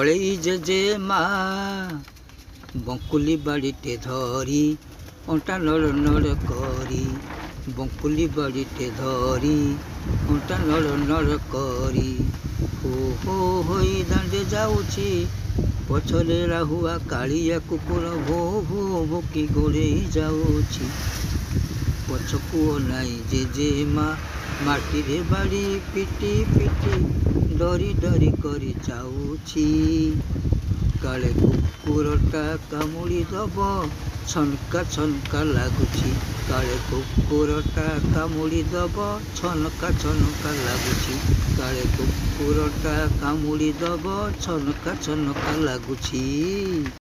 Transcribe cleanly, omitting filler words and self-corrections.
କଳେଇ ଜେଜେମା ବଙ୍କୁଲି ବାଡ଼ିଟେ ଧରି ଅଣ୍ଟା ନଡ଼ ନଡ଼ କରି, ବଙ୍କୁଲି ବାଡ଼ିଟେ ଧରି ଅଣ୍ଟା ନଡ଼ ନଡ଼ କରି, ହୋ ହୋ ହୋଇ ଦାଣ୍ଡେ ଯାଉଛି, ପଛରେ ରାହୁଆ କାଳିଆ କୁକୁର ଭୋ ଭୋ ଭୋକି ଗୋଡ଼େଇ ଯାଉଛି। ପଛକୁ ଅନାଇ ଜେଜେମା ମାଟିରେ ବାଡ଼ି ପିଟି ପିଟି ଡରି ଡରି କରି ଯାଉଛି। କାଳେ କୁକୁରଟା କାମୁଡ଼ି ଦବ, ଛନକା ଛନକା ଲାଗୁଛି। କାଳେ କୁକୁରଟା କାମୁଡ଼ି ଦବ, ଛନକା ଛନକା ଲାଗୁଛି। କାଳେ କୁକୁରଟା କାମୁଡ଼ି ଦବ, ଛନକା ଛନକା ଲାଗୁଛି।